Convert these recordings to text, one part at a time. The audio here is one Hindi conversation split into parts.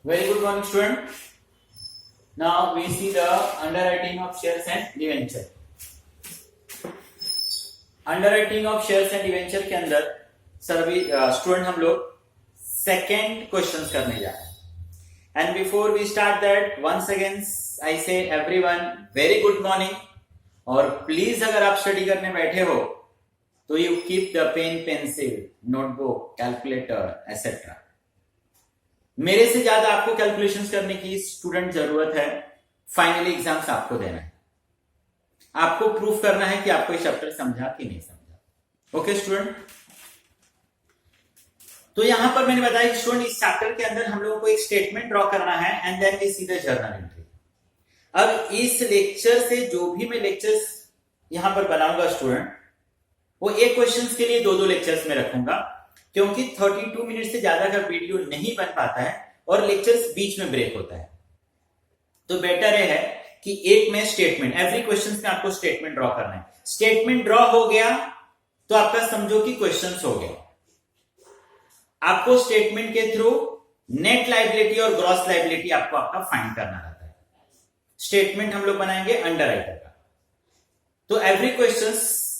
Very good morning, student. Now we see the underwriting of shares and debenture. Underwriting of shares and debenture के अंदर सभी स्टूडेंट हम लोग सेकेंड क्वेश्चन करने जा रहे हैं. And before we start that once again I say everyone very good morning. और प्लीज अगर आप स्टडी करने बैठे हो तो you keep the pen, pencil, notebook, calculator etcetera. मेरे से ज्यादा आपको कैलकुलेशंस करने की स्टूडेंट जरूरत है. फाइनली एग्जाम्स आपको देना है. आपको प्रूफ करना है कि आपको ये चैप्टर समझा कि नहीं समझा. Okay student. तो यहां पर मैंने बताया कि स्टूडेंट इस चैप्टर के अंदर हम लोगों को एक स्टेटमेंट ड्रॉ करना है and then we see the journal entry. अब इस लेक्चर से जो भी मैं लेक्चर्स यहां पर बनाऊंगा स्टूडेंट, वो एक क्वेश्चंस के लिए दो लेक्चर्स में रखूंगा, क्योंकि 32 मिनट से ज्यादा का वीडियो नहीं बन पाता है और लेक्चर्स बीच में ब्रेक होता है. तो बेटर है कि एक में स्टेटमेंट, एवरी क्वेश्चन में आपको स्टेटमेंट ड्रॉ करना है. स्टेटमेंट ड्रॉ हो गया तो आपका समझो कि क्वेश्चन हो गया. आपको स्टेटमेंट के थ्रू नेट लायबिलिटी और ग्रॉस लायबिलिटी आपको आपका फाइंड करना रहता है. स्टेटमेंट हम लोग बनाएंगे अंडरराइटर का. तो एवरी क्वेश्चन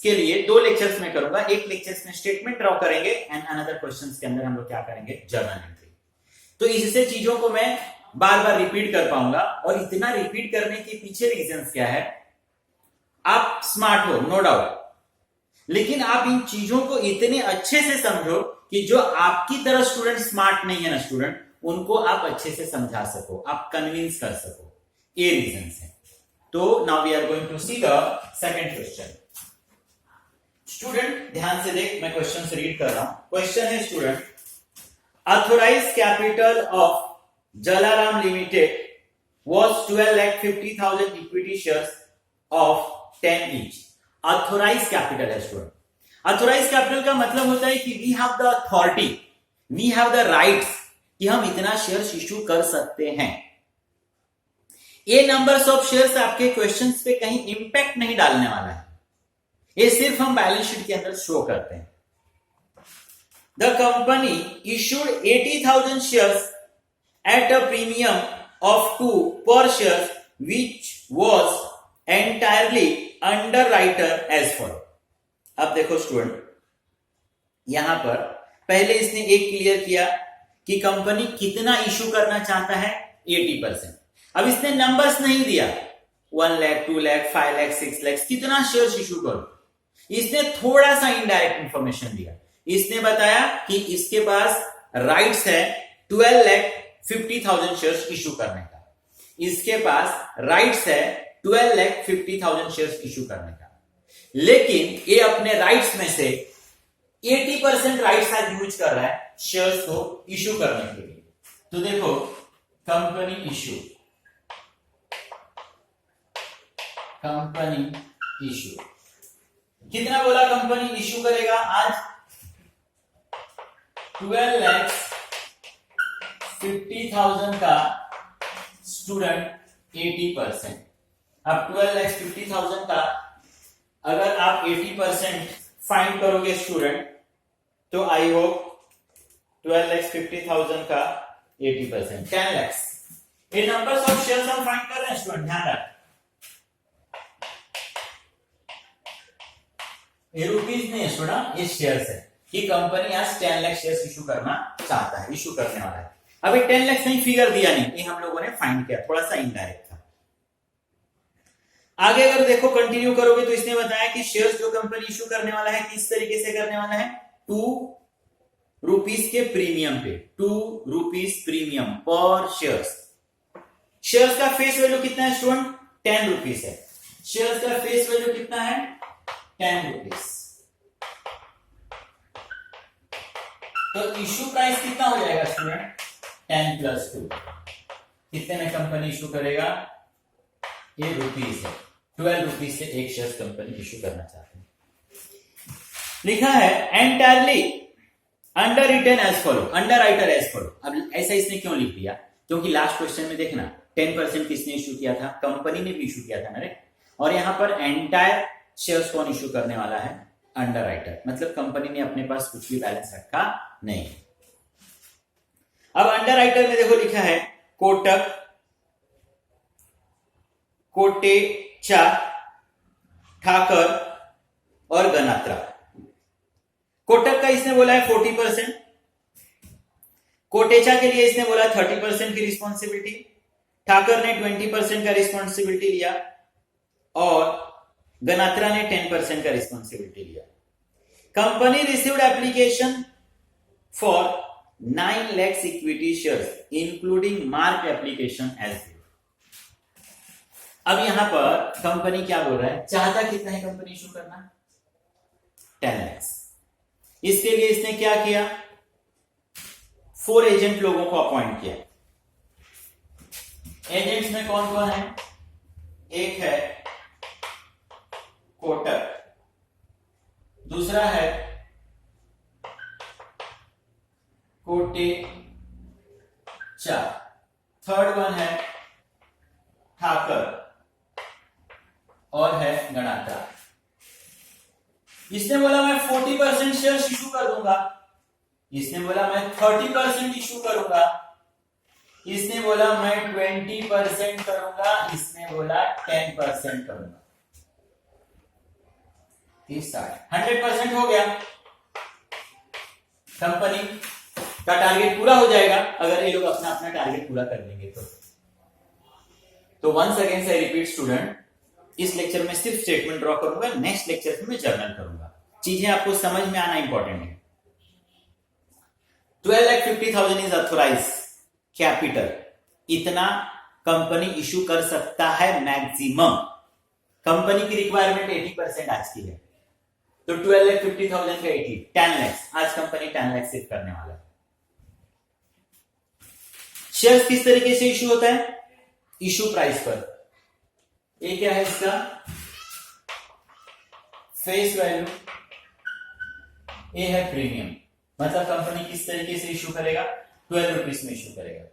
के लिए दो लेक्चर्स में करूंगा. एक लेक्चर्स में स्टेटमेंट ड्रॉ करेंगे एंड अनदर क्वेश्चंस के अंदर हम लोग क्या करेंगे, जर्नल एंट्री. तो इससे चीजों को मैं बार बार रिपीट कर पाऊंगा. और इतना रिपीट करने के पीछे रीजंस क्या है, आप स्मार्ट हो नो डाउट, लेकिन आप इन चीजों को इतने अच्छे से समझो कि जो आपकी तरह स्टूडेंट स्मार्ट नहीं है ना स्टूडेंट, उनको आप अच्छे से समझा सको, आप कन्विंस कर सको. ये रीजंस है. तो now we are going to see the second question. Student ध्यान से देख, मैं क्वेश्चन रीड कर रहा हूं. क्वेश्चन है student, authorised capital of Jalaram Limited was 12,50,000 equity shares of 10 each. Authorized capital है स्टूडेंट. Authorized capital का मतलब होता है कि we have the authority, we have the rights कि हम इतना शेयर्स इश्यू कर सकते हैं. ये नंबर्स ऑफ शेयर्स आपके क्वेश्चंस पे कहीं इंपैक्ट नहीं डालने वाला है. ये सिर्फ हम बैलेंस शीट के अंदर शो करते हैं. The company issued 80,000 shares at a premium of 2 per share, which was entirely underwriter as follow. अब देखो स्टूडेंट, यहां पर पहले इसने एक क्लियर किया कि कंपनी कितना इशू करना चाहता है, 80%. अब इसने नंबर्स नहीं दिया, 1 लाख, 2 लाख, 5 लाख, 6 लाख, कितना शेयर्स इशू करो. इसने थोड़ा सा इनडायरेक्ट इंफॉर्मेशन दिया. इसने बताया कि इसके पास राइट्स है 12,50,000 शेयर्स इशू करने का. इसके पास राइट्स है 12,50,000 शेयर्स इशू करने का. लेकिन ये अपने राइट्स में से 80% राइट्स आज यूज कर रहा है शेयर्स को इशू करने के लिए. तो देखो, कंपनी इशू कितना बोला कंपनी इशू करेगा आज, 12,50,000 का स्टूडेंट 80%. अब 12,50,000 का अगर आप 80% फाइंड करोगे स्टूडेंट, तो आई होप 12,50,000 का 80% 10 लाख. ये नंबर्स ऑफ शेयर्स हम फाइंड कर रहे हैं स्टूडेंट, ध्यान रख. ये रुपीज नहीं है स्टूडेंट, ये शेयर्स है कि कंपनी आज 10 लाख शेयर्स इशू करना चाहता है, इशू करने वाला है. अभी 10 लाख नहीं, फिगर दिया नहीं, ये हम लोगों ने फाइंड किया, थोड़ा सा इनडायरेक्ट था. आगे अगर देखो कंटिन्यू करोगे तो इसने बताया कि शेयर्स जो कंपनी इशू करने वाला है किस तरीके से करने वाला है, 2 रुपीज के प्रीमियम पे, 2 रुपीज प्रीमियम पर शेयर्स. शेयर्स का फेस वैल्यू कितना है स्टूडेंट, 10 रुपीज है. शेयर्स का फेस वैल्यू कितना है, 10 रुपीज. तो इशू प्राइस कितना हो जाएगा स्टूडेंट, 10 + 2. कितने में कंपनी इशू करेगा, ये रुपीज है. 12 रुपीज से एक शेयर कंपनी इशू करना चाहते हैं. लिखा है entirely underwritten as follow, underwriter as follow. अब ऐसा इसने क्यों लिख दिया, क्योंकि लास्ट क्वेश्चन में देखना 10% किसने इशू किया था, कंपनी ने भी इशू किया था ना. और यहां पर एंटायर शेयर्स कौन इशू करने वाला है, अंडरराइटर, मतलब कंपनी ने अपने पास कुछ भी बैलेंस रखा नहीं. अब अंडर राइटर में देखो लिखा है कोटक, कोटेचा, ठाकर और गनात्रा। कोटक का इसने बोला है 40%, कोटेचा के लिए इसने बोला 30% की रिस्पॉन्सिबिलिटी, ठाकर ने 20% का रिस्पॉन्सिबिलिटी लिया और गनात्रा ने 10% का रिस्पॉन्सिबिलिटी लिया। Company received application for 9 lakhs equity shares including mark application as due. अब यहां पर कंपनी क्या बोल रहा है, चाहता कितना है कंपनी इशू करना, 10 lakhs। इसके लिए इसने क्या किया, 4 एजेंट लोगों को अपॉइंट किया। एजेंट्स में कौन कौन है, एक है कोटक, दूसरा है कोटेचा, थर्ड वन है ठाकर और है गणात्रा। इसने बोला मैं 40% शेयर इशू कर दूंगा, इसने बोला मैं 30% इशू करूंगा, इसने बोला मैं 20% करूंगा, इसने बोला 10% करूंगा। 100% हो गया, कंपनी का टारगेट पूरा हो जाएगा अगर ये लोग अपना अपना टारगेट पूरा कर देंगे तो वंस अगेन से रिपीट स्टूडेंट, इस लेक्चर में सिर्फ स्टेटमेंट ड्रॉ करूंगा, नेक्स्ट लेक्चर में जर्नल करूंगा। चीजें आपको समझ में आना इंपॉर्टेंट है। 12,50,000 इज ऑथोराइज कैपिटल, इतना कंपनी इशू कर सकता है मैक्सिमम। कंपनी की रिक्वायरमेंट 80% आज की है, तो 12,50,000 का 80, 10 lakhs। आज कंपनी 10 lakhs सिर्फ करने वाला है। शेयर्स किस तरीके से इशू होता है, इशू प्राइस पर। ये क्या है इसका फेस वैल्यू, ये है प्रीमियम। मतलब कंपनी किस तरीके से इशू करेगा, 12 रुपीज में इशू करेगा।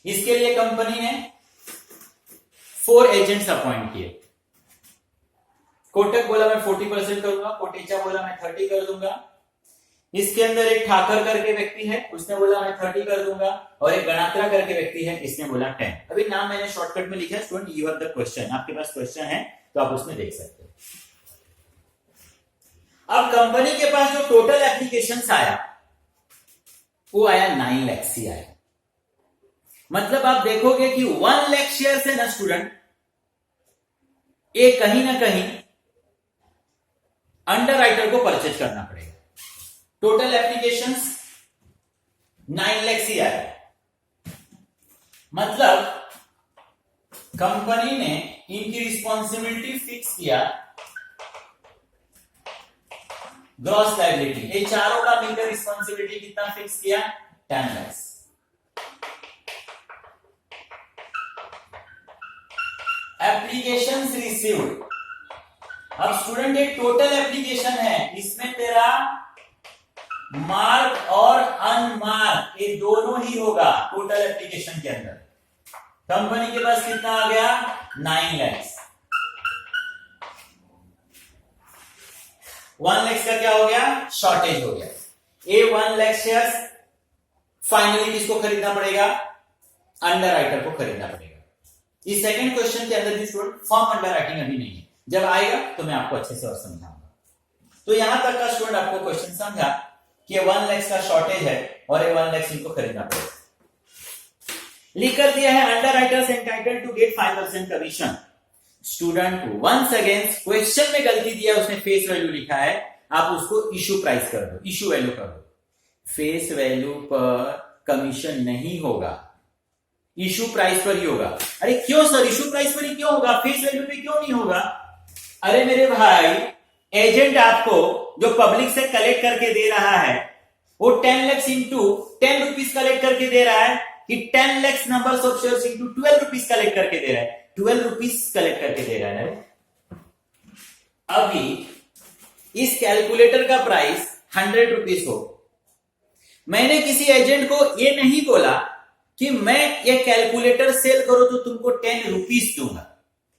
इसके लिए कंपनी ने 4 एजेंट्स अपॉइंट किए। कोटक बोला मैं 40% करूंगा, कोटेचा बोला मैं 30 कर दूंगा। इसके अंदर एक ठाकर करके व्यक्ति है, उसने बोला मैं 30 कर दूंगा, और एक गणात्रा करके व्यक्ति है, इसने बोला 10। अभी नाम मैंने शॉर्टकट में लिखा है student, you have the question, आपके पास क्वेश्चन है तो आप उसमें देख सकते हो। अब कंपनी के पास जो टोटल एप्लीकेशंस आया वो आया 9 lakhs ही आया। मतलब आप देखोगे कि 1 lakh शेयर है ना स्टूडेंट, ये कहीं ना कहीं अंडर राइटर को परचेज करना पड़ेगा। टोटल एप्लीकेशंस 9 lakhs ही आया। मतलब कंपनी ने इनकी रिस्पॉन्सिबिलिटी फिक्स किया, ग्रॉस लायबिलिटी, ये चारों का मिलकर रिस्पॉन्सिबिलिटी कितना फिक्स किया, 10 lakhs। एप्लीकेशंस रिसीव्ड, अब स्टूडेंट एक टोटल एप्लीकेशन है, इसमें तेरा मार्क और अनमार्क ये दोनों ही होगा। टोटल एप्लीकेशन के अंदर कंपनी के पास कितना आ गया, 9 lakhs। 1 lakhs का क्या हो गया, शॉर्टेज हो गया। ये 1 lakh शेयर्स फाइनली किसको खरीदना पड़ेगा, अंडर राइटर को खरीदना पड़ेगा। इस सेकंड क्वेश्चन के अंदर भी स्टूडेंट फॉर्म अंडर राइटिंग अभी नहीं है, जब आएगा तो मैं आपको अच्छे से और समझाऊंगा। तो यहां तक का स्टूडेंट आपको क्वेश्चन समझा कि 1 lakhs का शॉर्टेज है और ये 1 lakhs इनको खरीदना पड़ेगा। लिख कर दिया है underwriters entitled to get 5% commission. Student once again question में गलती दिया, उसने फेस वैल्यू लिखा है, आप उसको इशू प्राइस कर दो, इशू वैल्यू कर दो। फेस वैल्यू पर कमीशन नहीं होगा, इशू प्राइस पर ही होगा। अरे क्यों सर, इशू प्राइस पर ही क्यों होगा, फेस वैल्यू पे क्यों नहीं होगा? अरे मेरे भाई, एजेंट आपको जो पब्लिक से कलेक्ट करके दे रहा है वो 10 lakhs इंटू 10 रुपीज कलेक्ट करके दे रहा है, कि 10 lakhs numbers of shares into 12 rupees collect करके दे रहा है, 12 रुपीज कलेक्ट करके दे रहा है। अभी इस कैलकुलेटर का प्राइस 100 रुपीज हो, मैंने किसी एजेंट को ये नहीं बोला कि मैं ये कैलकुलेटर सेल करो तो तुमको 10 रुपीज दूंगा,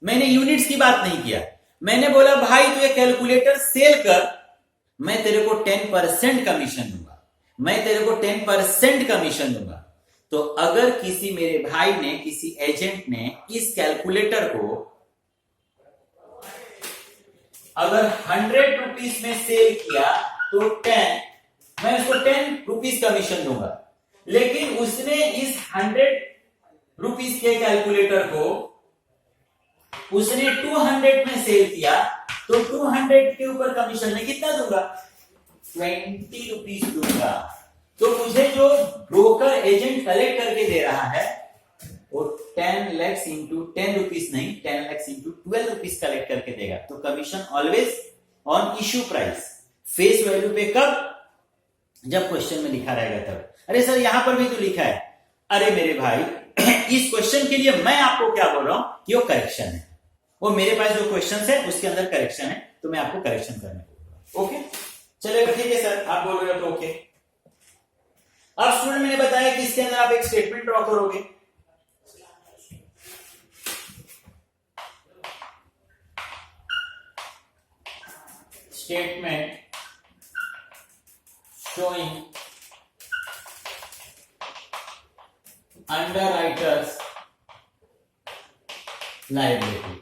मैंने यूनिट्स की बात नहीं किया। मैंने बोला भाई तू ये कैलकुलेटर सेल कर, मैं तेरे को 10% कमीशन दूंगा, मैं तेरे को 10% कमीशन दूंगा। तो अगर किसी मेरे भाई ने, किसी एजेंट ने इस कैलकुलेटर को अगर 100 रुपीज में सेल किया तो 10, मैं उसको 10 रुपीज कमीशन दूंगा। लेकिन उसने इस 100 रुपीज के कैलकुलेटर को उसने 200 में सेल किया, तो 200 के ऊपर कमीशन में कितना दूंगा? 20 रुपीज दूंगा। तो मुझे जो ब्रोकर एजेंट कलेक्ट करके दे रहा है वो 10 lakhs इंटू 10 रुपीज नहीं, 10 lakhs इंटू 12 रुपीज कलेक्ट करके देगा। तो commission always on issue price, face value पे कब? जब क्वेश्चन में लिखा रहेगा तब। अरे सर यहां पर भी तो लिखा है। अरे मेरे भाई इस क्वेश्चन के लिए मैं आपको क्या बोल रहा हूं कि वो करेक्शन है, वो मेरे पास जो क्वेश्चन है उसके अंदर करेक्शन है, तो मैं आपको करेक्शन करने को बोल रहा हूं। ओके चलेगा, ठीक है सर, आप बोल रहे हो तो ओके। अब स्टूडेंट मैंने बताया कि इसके अंदर आप एक स्टेटमेंट ड्रॉ करोगे। Statement showing underwriters liability,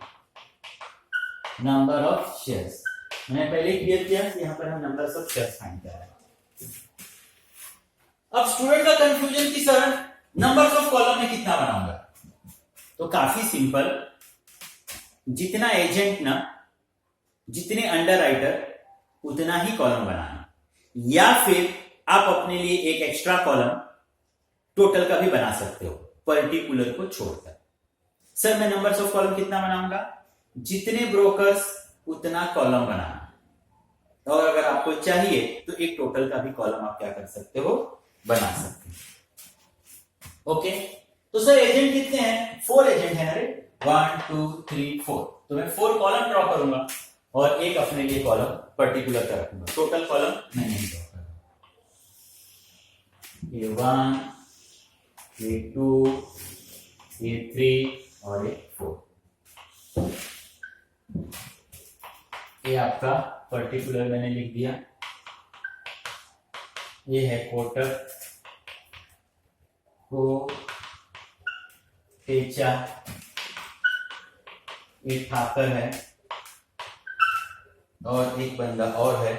number of shares। मैंने पहले क्लियर किया कि यहां पर हम नंबर ऑफ शेयर्स फाइंड कर रहे हैं। अब स्टूडेंट का कंफ्यूजन कि सर नंबर्स ऑफ कॉलम में कितना बनाऊंगा? तो काफी सिंपल, जितना एजेंट ना, जितने अंडरराइटर उतना ही कॉलम बनाना, या फिर आप अपने लिए एक एक्स्ट्रा कॉलम टोटल का भी बना सकते हो पर्टिकुलर को छोड़कर। सर मैं नंबर्स ऑफ कॉलम कितना बनाऊंगा? जितने ब्रोकर्स उतना कॉलम बनाना, और अगर आपको चाहिए तो एक टोटल का भी कॉलम आप क्या कर सकते हो? बना सकते हो। ओके, तो सर एजेंट कितने हैं? 4 एजेंट है। अरे 1 2 3 4, तो मैं 4 कॉलम ड्रॉ करूंगा और एक अपने लिए कॉलम पर्टिकुलर का रखूंगा, टोटल कॉलम मैं नहीं ड्रॉ करूंगा। ये 1, ये 2, ये 3 और ये 4। ये आपका पर्टिकुलर मैंने लिख दिया। ये है कोटक, को टेचा, ये ठाकर है, और एक बंदा और है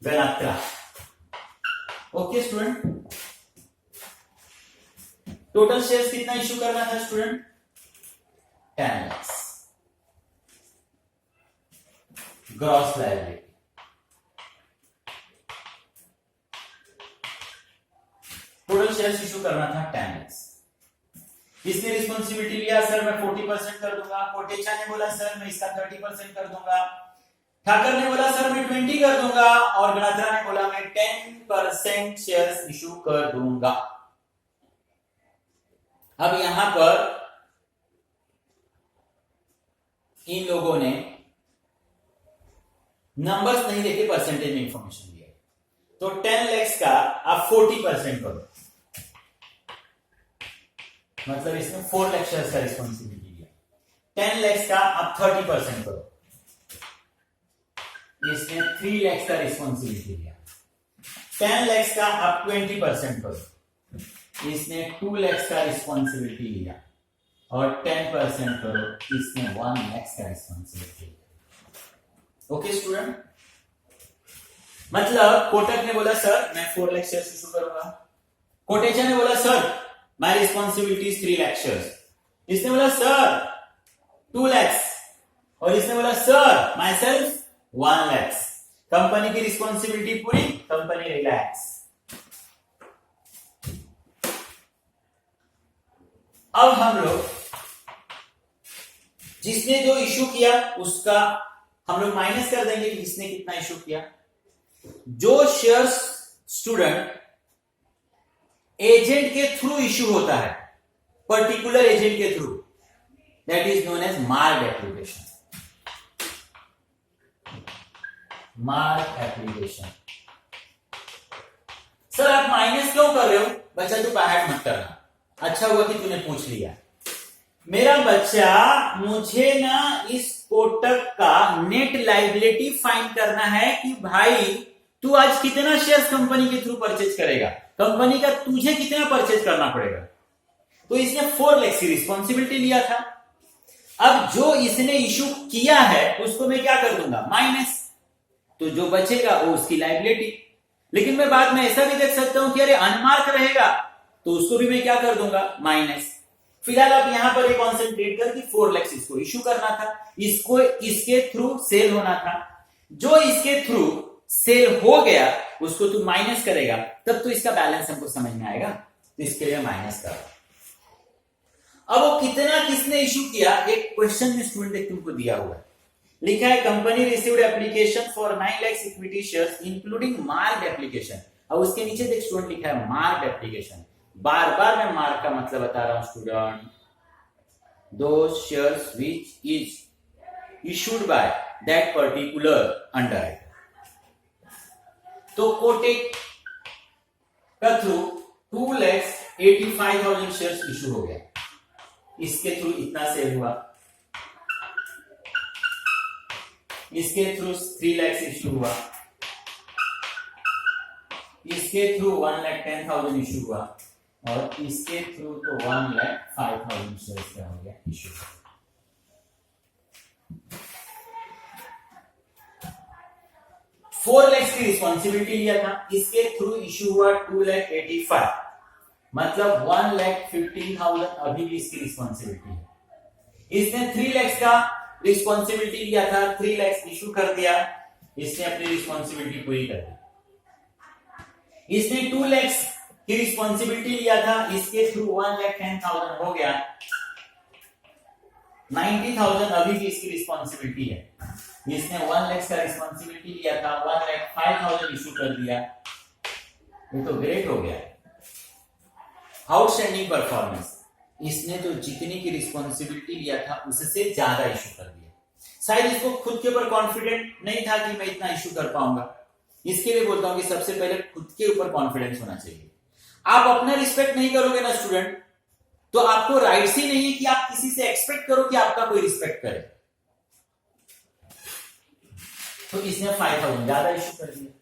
Ganatra. Okay student, total shares कितना इश्यू करना था student? 10 lakhs। Gross liability, total shares issue करना था 10 lakhs। किसने रिस्पॉन्सिबिलिटी लिया? सर मैं 40% कर दूंगा। कोटेचा ने बोला सर मैं इसका 30% कर दूंगा। ठाकर ने बोला सर मैं 20 कर दूंगा, और गणात्रा ने बोला मैं 10% शेयर्स इशू कर दूंगा। अब यहां पर इन लोगों ने नंबर्स नहीं देके परसेंटेज में इंफॉर्मेशन दिया, तो 10 lakhs का आप 40% करो, मतलब इसमें 4 लाख शेयर्स का रिस्पॉन्सिबिलिटी दिया। 10 lakhs का आप 30% करो, इसने 3 lakhs का रिस्पॉन्सिबिलिटी दिया। 10 lakhs का आप 20% करो, इसने 2 lakhs का रिस्पॉन्सिबिलिटी लिया, और 10% करो, इसने 1 lakhs का रिस्पॉन्सिबिलिटी लिया। ओके स्टूडेंट, मतलब कोटक ने बोला सर मैं 4 लाख शेयर्स इशू करूंगा। कोटेचा ने बोला sir my responsibility is 3 lakh shares. इसने बोला सर 2 lakhs, और इसने बोला sir my self 1 lakhs। Company की रिस्पॉन्सिबिलिटी पूरी, कंपनी रिलैक्स। अब हम लोग जिसने जो इशू किया उसका हम लोग माइनस कर देंगे कि किसने कितना इशू किया। जो शेयर्स स्टूडेंट एजेंट के थ्रू इशू होता है, पर्टिकुलर एजेंट के through, that is known as mark application. Mark application. Sir आप माइनस क्यों कर रहे हो? बच्चा तू बाहर मत करना, अच्छा हुआ कि तूने पूछ लिया। मेरा बच्चा, मुझे ना इस कोटक का नेट लायबिलिटी फाइंड करना है कि भाई तू आज कितना शेयर्स कंपनी के थ्रू परचेज करेगा। कंपनी का तुझे कितना परचेज करना पड़ेगा। तो इसने 4 लाख की रिस्पॉन्सिबिलिटी लिया था। अब जो इसने इशू किया है उसको मैं क्या कर दूंगा, माइनस, तो जो बचेगा वो उसकी लायबिलिटी। लेकिन मैं बाद में ऐसा भी देख सकता हूं कि अरे अनमार्क रहेगा, तो उसको भी मैं क्या कर दूंगा, माइनस। फिलहाल आप यहां पर कॉन्सेंट्रेट कर कि 4 लाख इसको इशू करना था, इसको इसके थ्रू सेल होना था। जो इसके थ्रू सेल हो गया उसको तू माइनस करेगा, तब तो इसका बैलेंस हमको समझ में आएगा। तो इसके लिए माइनस कर। अब वो कितना किसने इशू किया, एक क्वेश्चन में स्टूडेंट एक तुमको दिया हुआ है, लिखा है company received application for 9 lakh equity shares including marked application. अब उसके नीचे देख स्टूडेंट लिखा है मार्क्ड एप्लीकेशन। बार बार मैं मार्क का मतलब बता रहा हूं student, those shares which is issued by that particular underwriter. तो कोटेक का थ्रू 2,85,000 शेयर्स इशू हो गया, इसके थ्रू इतना सेल हुआ, इसके थ्रू 3 लाख इशू हुआ, इसके थ्रू 1,10,000 इशू हुआ, और इसके थ्रू तो 1,05,000 शेयर्स का हो गया इशू। फोर लैक्स की रिस्पॉन्सिबिलिटी लिया था, इसके थ्रू इशू हुआ 2,85,000, मतलब 1,15,000 अभी भी इसकी रिस्पॉन्सिबिलिटी है। इसने 3 लाख का रिस्पॉन्सिबिलिटी लिया था, 3 लाख इशू कर दिया, इसने अपनी रिस्पॉन्सिबिलिटी पूरी कर दी। इसने 2 लाख की रिस्पॉन्सिबिलिटी लिया था, इसके थ्रू 1,10,000 हो गया, 90,000 अभी भी इसकी रिस्पॉन्सिबिलिटी है। इसने 1 लाख का रिस्पॉन्सिबिलिटी लिया था, 1,05,000 इशू कर दिया, ये तो ग्रेट हो गया, आउटस्टैंडिंग परफॉर्मेंस। इसने तो जितनी की रिस्पॉन्सिबिलिटी लिया था उससे ज्यादा इशू कर दिया। शायद इसको खुद के ऊपर कॉन्फिडेंट नहीं था कि मैं इतना इशू कर पाऊंगा। इसके लिए बोलता हूं कि सबसे पहले खुद के ऊपर कॉन्फिडेंस होना चाहिए। आप अपना रिस्पेक्ट नहीं करोगे ना स्टूडेंट, तो आपको राइट्स ही नहीं है कि आप किसी से एक्सपेक्ट करो कि आपका कोई रिस्पेक्ट करे। तो इसने 5,000 ज्यादा इशू कर दिया।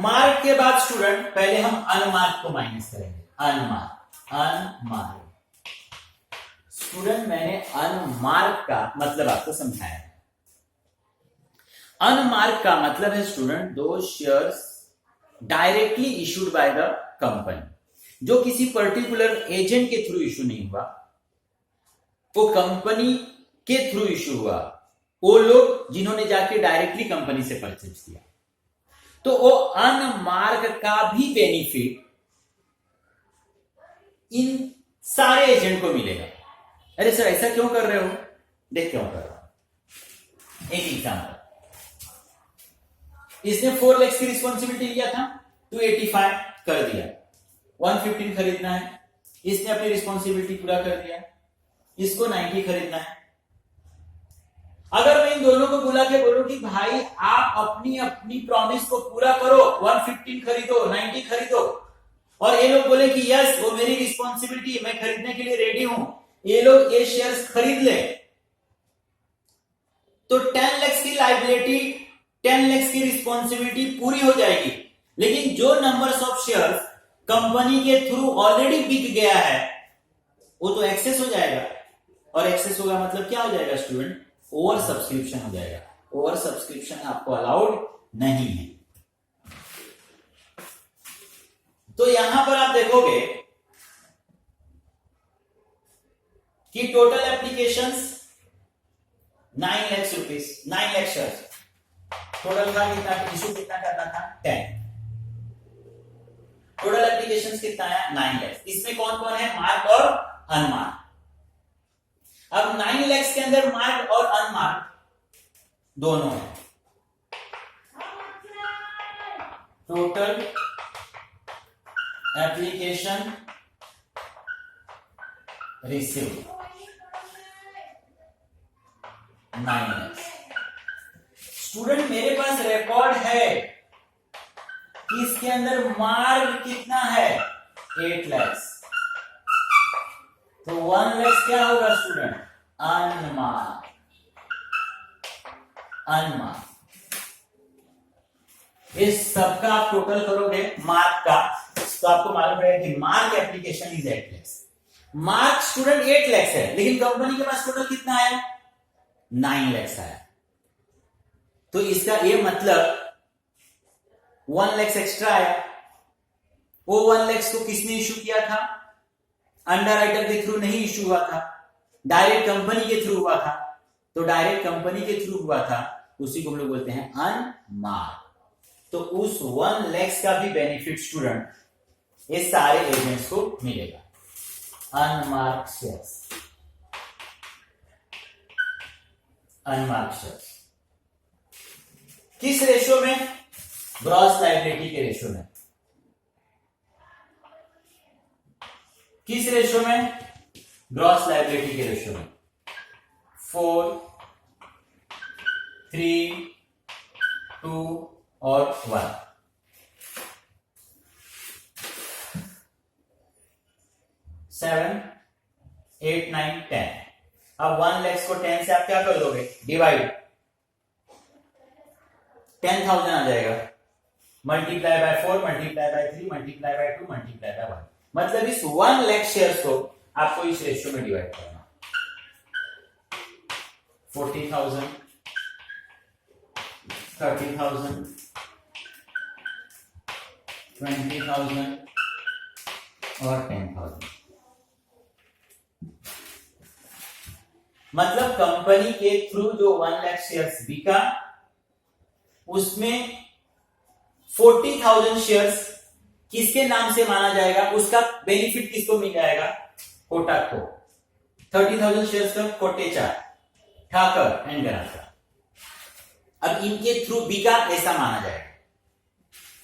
मार्क के बाद स्टूडेंट पहले हम अनमार्क को माइनस करेंगे। अनमार्क स्टूडेंट, मैंने अनमार्क का मतलब आपको समझाया। अनमार्क का मतलब है स्टूडेंट दो shares directly issued by the company, जो किसी पर्टिकुलर एजेंट के थ्रू इशू नहीं हुआ, वो कंपनी के थ्रू इशू हुआ, वो लोग जिन्होंने जाके डायरेक्टली कंपनी से परचेज किया। तो वो अनमार्क का भी बेनिफिट इन सारे एजेंट को मिलेगा। अरे सर ऐसा क्यों कर रहे हो, देख क्यों कर रहा हूं। एक एग्जांपल, इसने 4 लाख की रिस्पॉन्सिबिलिटी लिया था, 285 कर दिया, 115 खरीदना है, इसने अपनी रिस्पॉन्सिबिलिटी पूरा कर दिया, इसको 90 खरीदना है। अगर मैं इन दोनों को बुला के बोलूं कि भाई आप अपनी अपनी प्रॉमिस को पूरा करो, 115 खरीदो, 90 खरीदो, और ये लोग बोले कि यस वो मेरी रिस्पॉन्सिबिलिटी, मैं खरीदने के लिए रेडी हूं, ये लोग ये शेयर्स खरीद ले, तो 10 लाख की लायबिलिटी, 10 लाख की रिस्पॉन्सिबिलिटी पूरी हो जाएगी। लेकिन जो नंबर्स ऑफ शेयर्स कंपनी के थ्रू ऑलरेडी बिक गया है वो तो एक्सेस हो जाएगा, और एक्सेस होगा मतलब क्या हो जाएगा स्टूडेंट, ओवर सब्सक्रिप्शन हो जाएगा। ओवर सब्सक्रिप्शन आपको अलाउड नहीं है। तो यहां पर आप देखोगे कि total applications 9 lakh rupees, 9 lakh shares total का कितना इशू कितना करना था, 10। टोटल एप्लीकेशंस कितना है, 9 लाख। इसमें कौन कौन है, मार्क और अनमार्क। अब 9 लाख के अंदर मार्क और अनमार्क दोनों है। Total application received 9 lakh. Student मेरे पास रिकॉर्ड है कि इसके अंदर मार्क कितना है, 8 लाख। तो 1 लाख क्या होगा स्टूडेंट, अनमार्क। अनमार्क इस सबका आप टोटल करोगे मार्क का, तो आपको मालूम पड़ेगा कि mark application is 8 lakhs। Mark student 8 lakhs है, लेकिन कंपनी के पास टोटल कितना आया? 9 lakhs आया। तो इसका ये मतलब 1 lakhs एक्स्ट्रा आया। वो 1 lakhs को किसने इशू किया था? अंडर राइटर के थ्रू नहीं इशू हुआ था, डायरेक्ट कंपनी के थ्रू हुआ था। तो डायरेक्ट कंपनी के थ्रू हुआ था, उसी को हम लोग बोलते हैं अनमार्क। तो उस 1 lakhs का भी बेनिफिट स्टूडेंट ये सारे एजेंट्स को मिलेगा। अनमार्क शेयर्स, अनमार्क शेयर्स किस रेशियो में? ग्रॉस लायबिलिटी के रेशियो में। किस रेशियो में? ग्रॉस लायबिलिटी के रेशियो में। 4, 3, 2 और 1। 7, 8, 9, 10। अब 1 lakhs को 10 से आप क्या कर दोगे? डिवाइड। 10,000 आ जाएगा। Multiply by 4, multiply by 3, multiply by 2, multiply by 1। मतलब इस 1 lakh शेयर्स को आपको इस रेशियो में डिवाइड करना। 40,000, 30,000, 20,000 और 10,000। मतलब कंपनी के थ्रू जो 1 lakh शेयर्स बिका, उसमें 40,000 शेयर्स किसके नाम से माना जाएगा? उसका बेनिफिट किसको मिल जाएगा? कोटक को। 30,000 शेयर्स का कोटेचा, ठाकर एंड गणात्रा। अब इनके थ्रू बिका ऐसा माना जाएगा।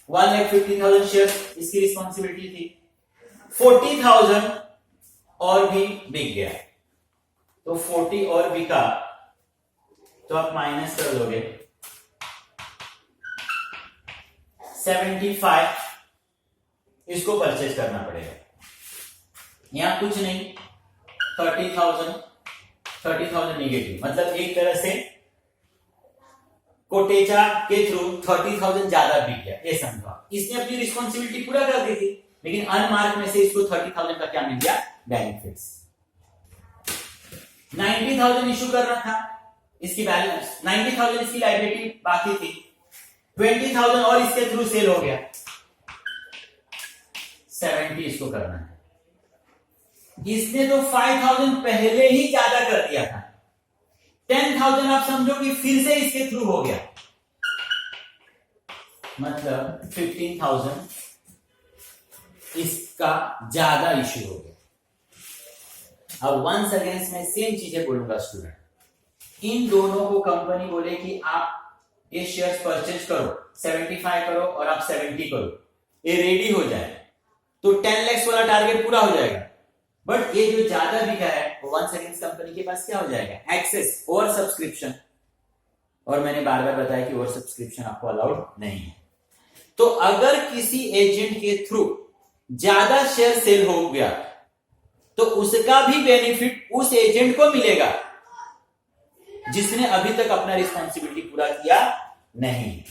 1,50,000 शेयर्स इसकी रिस्पॉन्सिबिलिटी थी। 40,000 और भी बिक गया, तो 40 और बिका, तो आप माइनस कर दोगे। 75 इसको परचेज करना पड़ेगा। यहां कुछ नहीं, 30,000 नेगेटिव। मतलब एक तरह से कोटेचा के थ्रू 30,000 ज्यादा बिक गया, ये समझो। इसने अपनी रिस्पॉन्सिबिलिटी पूरा कर दी थी, लेकिन अनमार्क में से इसको 30,000 का क्या मिल गया? बेनिफिट्स। 90,000 इशू करना था, इसकी बैलेंस 90,000 इसकी लायबिलिटी बाकी थी। 20,000 और इसके थ्रू सेल हो गया, 70 इसको करना है। इसने तो 5,000 पहले ही ज्यादा कर दिया था। 10,000 आप समझो कि फिर से इसके थ्रू हो गया, मतलब 15,000 इसका ज्यादा इश्यू हो गया। अब वंस अगेन मैं सेम चीजें बोलूंगा स्टूडेंट। इन दोनों को कंपनी बोले कि आप ये शेयर्स परचेज करो, 75 करो और आप 70 करो, ये रेडी हो जाए तो 10 lakhs वाला टारगेट पूरा हो जाएगा। बट ये जो ज्यादा बिका है वो वंस अगेन कंपनी के पास क्या हो जाएगा? Excess, over subscription. और मैंने बार बार बताया कि ओवर सब्सक्रिप्शन आपको अलाउड नहीं है। तो अगर किसी एजेंट के थ्रू ज्यादा शेयर सेल हो गया तो उसका भी बेनिफिट उस एजेंट को मिलेगा जिसने अभी तक अपना रिस्पॉन्सिबिलिटी पूरा किया नहीं।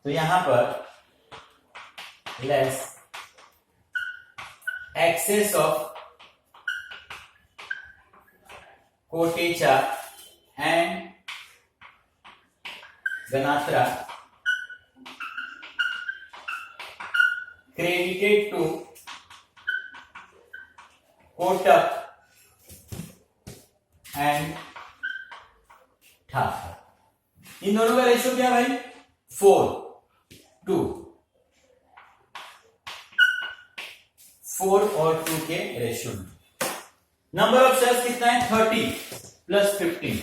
तो यहां पर less excess of Kotecha and Ganatra credited to Kotak and Thakar. इन दोनों का रेशियो क्या भाई? 4:2। 4 और 2 के रेशियो में नंबर ऑफ शेयर्स कितना है? 30 प्लस 15।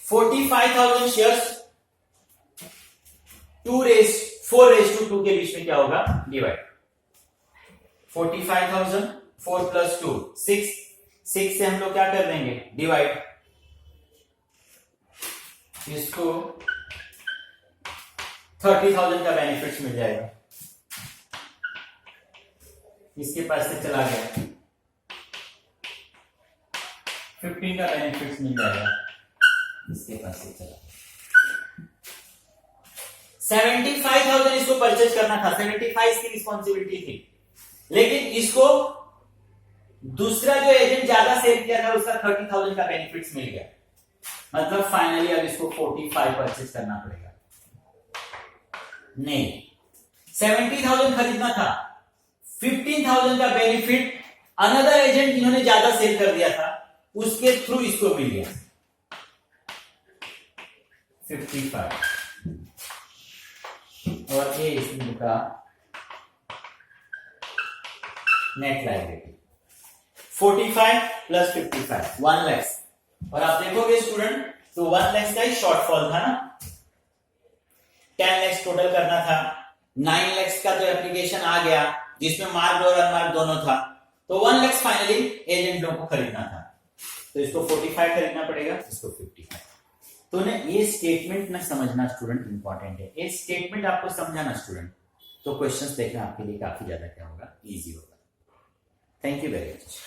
45,000 शेयर्स 4:2 के बीच में क्या होगा? डिवाइड। 45,000 4 प्लस 2 6 से हम लोग क्या कर देंगे? डिवाइड। इसको 30,000 का बेनिफिट्स मिल जाएगा, इसके पास से चला गया। 15 का बेनिफिट्स मिल जाएगा, इसके पास से चला 75,000 इसको परचेज करना था, 75 इसकी रिस्पॉन्सिबिलिटी थी, लेकिन इसको दूसरा जो एजेंट ज्यादा सेल किया था उसका 30,000 का बेनिफिट्स मिल गया, मतलब फाइनली अब इसको 45 परचेज करना पड़ेगा। नहीं, 70,000 खरीदना था, 15,000 का बेनिफिट अनदर एजेंट जिन्होंने ज्यादा सेल कर दिया था उसके थ्रू इसको मिल गया 55, और ये इसका नेट लायबिलिटी 45 प्लस 55 1 लाख। और आप देखोगे स्टूडेंट तो 1 लाख का ही शॉर्टफॉल था ना, 10 लाख टोटल करना था, 9 लाख का तो एप्लीकेशन आ गया जिसमें मार्क और अनमार्क दोनों था, तो 1 लाख फाइनली एजेंट लोगों को खरीदना था, तो इसको 45 खरीदना पड़ेगा, इसको 55। तो ना ये स्टेटमेंट ना समझना स्टूडेंट इंपॉर्टेंट है, ये स्टेटमेंट आपको समझाना स्टूडेंट, तो क्वेश्चंस देखना आपके लिए काफी ज्यादा क्या होगा, इजी होगा। Thank you very much.